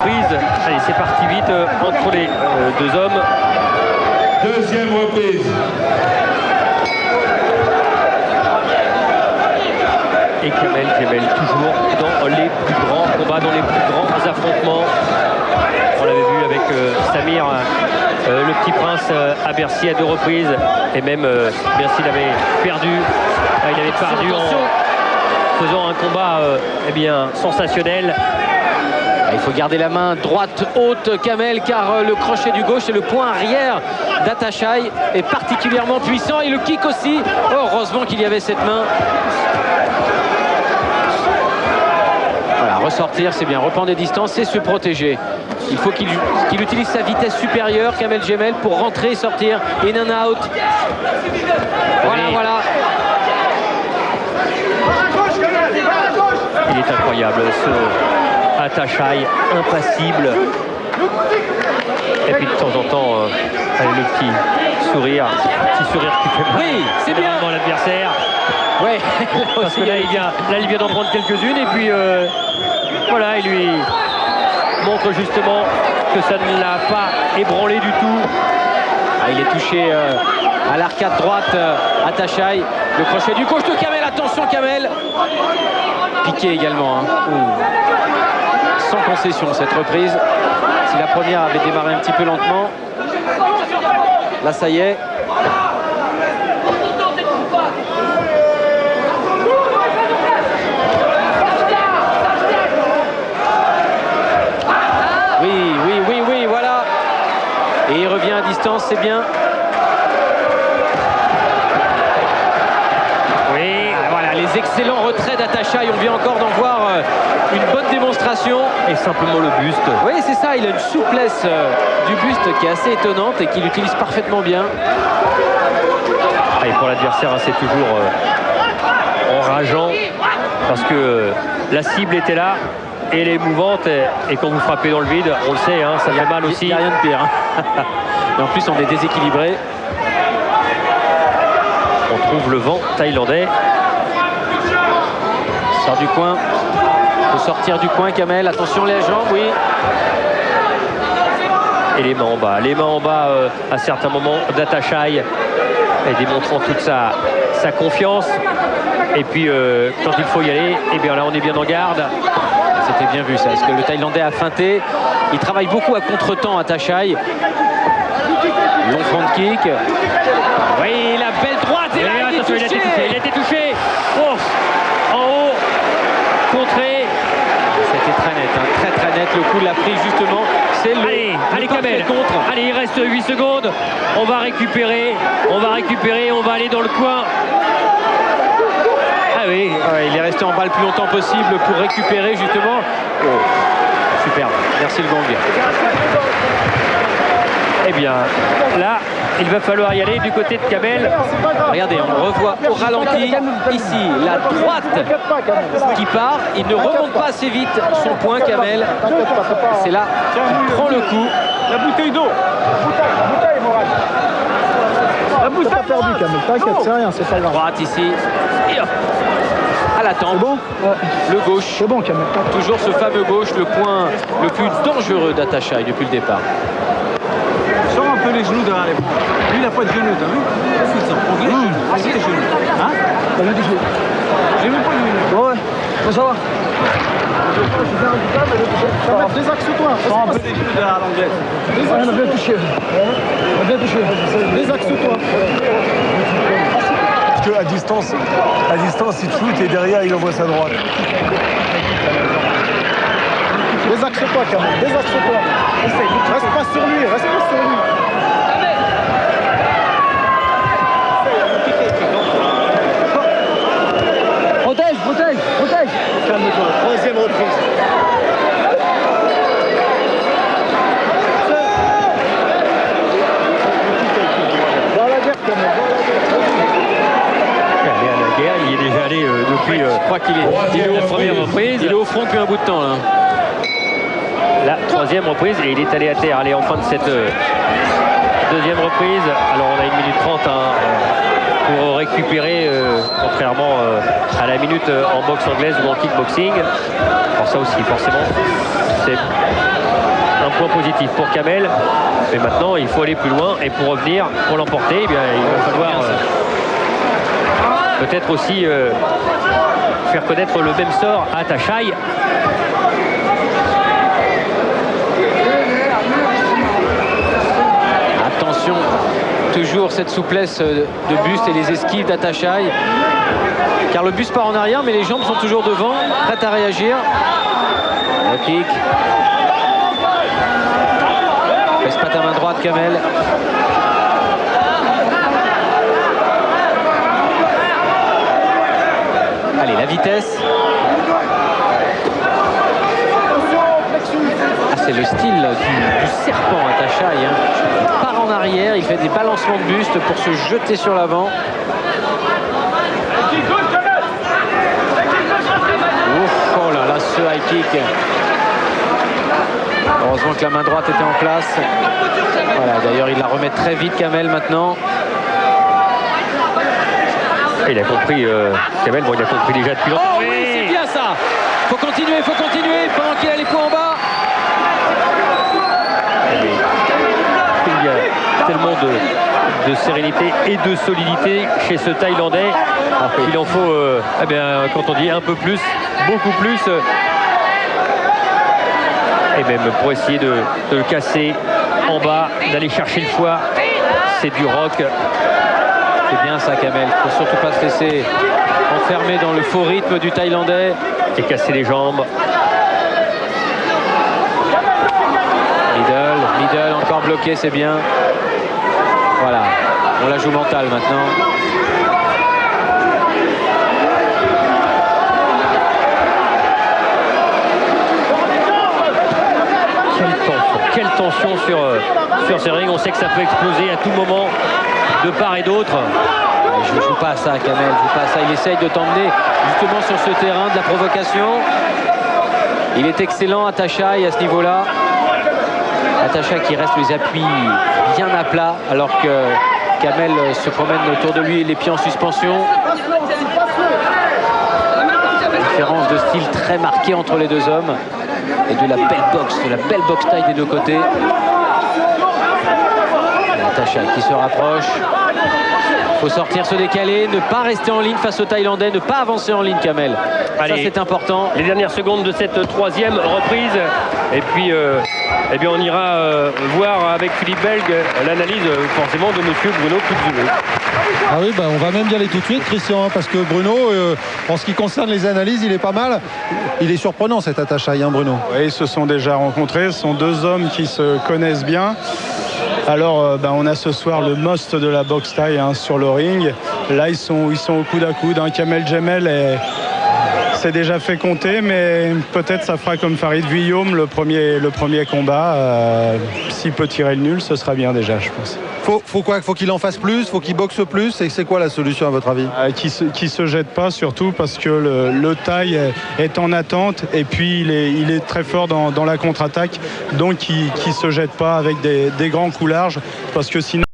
Allez, c'est parti vite entre les deux hommes. Deuxième reprise. Et Kamel Jemel toujours dans les plus grands combats, dans les plus grands affrontements. On l'avait vu avec Samir, le petit prince à Bercy à 2 reprises. Et même Bercy l'avait perdu. Il avait perdu en faisant un combat eh bien, sensationnel. Il faut garder la main droite haute Kamel, car le crochet du gauche et le point arrière d'Atashai est particulièrement puissant, et le kick aussi. Heureusement qu'il y avait cette main. Voilà, ressortir, c'est bien, reprendre des distances et se protéger. Il faut qu'il utilise sa vitesse supérieure, Kamel Jemel, pour rentrer et sortir. In and out. Voilà, oui. Voilà. Il est incroyable ce Atashai, impassible. Et puis de temps en temps, allez, le petit sourire qui fait mal. Oui, c'est bien dans l'adversaire. Ouais. Parce que là il vient d'en prendre quelques-unes et puis voilà, il lui montre justement que ça ne l'a pas ébranlé du tout. Il est touché à l'arcade droite, Atashai. Le crochet du gauche de Kamel, attention Kamel. Piqué également. Sans concession cette reprise. Si la première avait démarré un petit peu lentement, là ça y est. Oui, voilà. Et il revient à distance, c'est bien. Oui, voilà, les excellents retraits d'Atashai. On vient encore d'en voir une bonne démonstration. et simplement le buste. Oui, c'est ça, il a une souplesse du buste qui est assez étonnante et qu'il utilise parfaitement bien. Et pour l'adversaire, c'est toujours enrageant parce que la cible était là et elle est mouvante, et quand vous frappez dans le vide, on le sait, ça fait mal aussi. Il n'y a rien de pire. Et en plus, on est déséquilibré. On trouve le vent thaïlandais. Sort du coin. Il faut sortir du coin, Kamel. Attention les jambes, oui. Et les mains en bas à certains moments d'Atashai, et démontrant toute sa confiance. Et puis quand il faut y aller, et bien là on est bien en garde. C'était bien vu ça, parce que le Thaïlandais a feinté. Il travaille beaucoup à contre-temps, Atashai. Long front kick. Oui, la belle droite. Et là, il a été touché. Oh, en haut, contré. C'était très net, très net. Le coup de la prise justement. C'est Allez Kamel, contre. Allez, il reste 8 secondes. On va récupérer, on va aller dans le coin. Ah oui. Il est resté en bas le plus longtemps possible pour récupérer justement. Oh, superbe. Merci le gong. Eh bien, là, il va falloir y aller du côté de Kamel. Regardez, on revoit au ralenti ici la droite qui part. Il ne remonte pas assez vite son point, Kamel. C'est là qu'il prend le coup. La bouteille d'eau. Bouteille, Morad. La bouteille pas perdu, Kamel. T'inquiète, c'est rien, c'est pas grave. Droite ici. Et hop. À la tempe. Bon ouais. Le gauche. C'est bon, Kamel. Toujours ce fameux gauche, le point le plus dangereux d'Atashai depuis le départ. Sors un peu les genoux derrière les bras. Lui, il n'a pas de genoux, t'as vu? Ah, si, les genoux. Hein? Il a des genoux. J'ai même pas les genoux. Ouais, faut savoir. Désaxe-toi. Sors un peu les genoux derrière l'anglaise. On a bien touché. On a bien touché. Désaxe-toi. Parce qu'à distance, il te shoot et derrière, il envoie sa droite. Désaxe-toi, Kamel. Désaxe-toi. Reste pas sur lui. Reste pas sur lui. Protège. Calme-toi. Troisième reprise. Va à la guerre, Kamel. Aller à la guerre, il est déjà allé depuis. Je crois qu'il est la première reprise. Il est au front depuis un bout de temps là. La 3e reprise, et il est allé à terre. Allez, en fin de cette 2e reprise. Alors on a 1 minute 30 pour récupérer, contrairement à la minute en boxe anglaise ou en kickboxing. Alors ça aussi, forcément, c'est un point positif pour Kamel. Mais maintenant, il faut aller plus loin. Et pour revenir, pour l'emporter, eh bien, il va falloir peut-être aussi faire connaître le même sort à Tachaï. Attention, toujours cette souplesse de buste et les esquives d'Atachaï. Car le buste part en arrière, mais les jambes sont toujours devant, prêtes à réagir. Le kick. Laisse pas ta main droite, Kamel. Allez, la vitesse. Ah, c'est le style du serpent à Tachaï. Hein. Il part en arrière, il fait des balancements de buste pour se jeter sur l'avant. Ouf, oh là là, ce high kick. Heureusement que la main droite était en place. Voilà, d'ailleurs, il la remet très vite, Kamel, maintenant. Et il a compris, Kamel, bon, il a compris déjà depuis longtemps. Oh oui, c'est bien ça. Faut continuer pendant qu'il a les points en bas. Il y a tellement de sérénité et de solidité chez ce Thaïlandais. Il en faut, eh bien, quand on dit un peu plus, beaucoup plus. Et même pour essayer de le casser en bas, d'aller chercher le foie. C'est du rock. C'est bien ça, Kamel. Il ne faut surtout pas se laisser enfermer dans le faux rythme du Thaïlandais. Et casser les jambes. Middle, encore bloqué, c'est bien. Voilà, on la joue mentale maintenant. Quelle tension sur ce ring. On sait que ça peut exploser à tout moment de part et d'autre. Je ne joue pas à ça, Kamel, je joue pas à ça. Il essaye de t'emmener justement sur ce terrain de la provocation. Il est excellent à Tachaï à ce niveau-là. Tachaï qui reste les appuis bien à plat alors que Kamel se promène autour de lui les pieds en suspension. Différence de style très marquée entre les deux hommes et de la belle boxe taille des deux côtés. Tachaï qui se rapproche. Il faut sortir, se décaler, ne pas rester en ligne face au Thaïlandais, ne pas avancer en ligne, Kamel. Allez, ça, c'est important. Les dernières secondes de cette troisième reprise. Et puis, eh bien, on ira voir avec Philippe Belgue l'analyse forcément de monsieur Bruno Puzzolo. Ah oui, on va même y aller tout de suite, Christian, hein, parce que Bruno, en ce qui concerne les analyses, il est pas mal. Il est surprenant cet Tachaï, hein, Bruno. Oui, ils se sont déjà rencontrés. Ce sont deux hommes qui se connaissent bien. Alors, on a ce soir le most de la boxe thaï sur le ring. Là, ils sont au coude à coude. Kamel Jamel s'est déjà fait compter, mais peut-être ça fera comme Farid Guillaume le premier combat. S'il peut tirer le nul, ce sera bien déjà, je pense. Faut quoi? Faut qu'il en fasse plus? Faut qu'il boxe plus? Et c'est quoi la solution à votre avis? Qui se jette pas, surtout parce que le Thaï est en attente et puis il est très fort dans la contre-attaque, donc qui se jette pas avec des grands coups larges, parce que sinon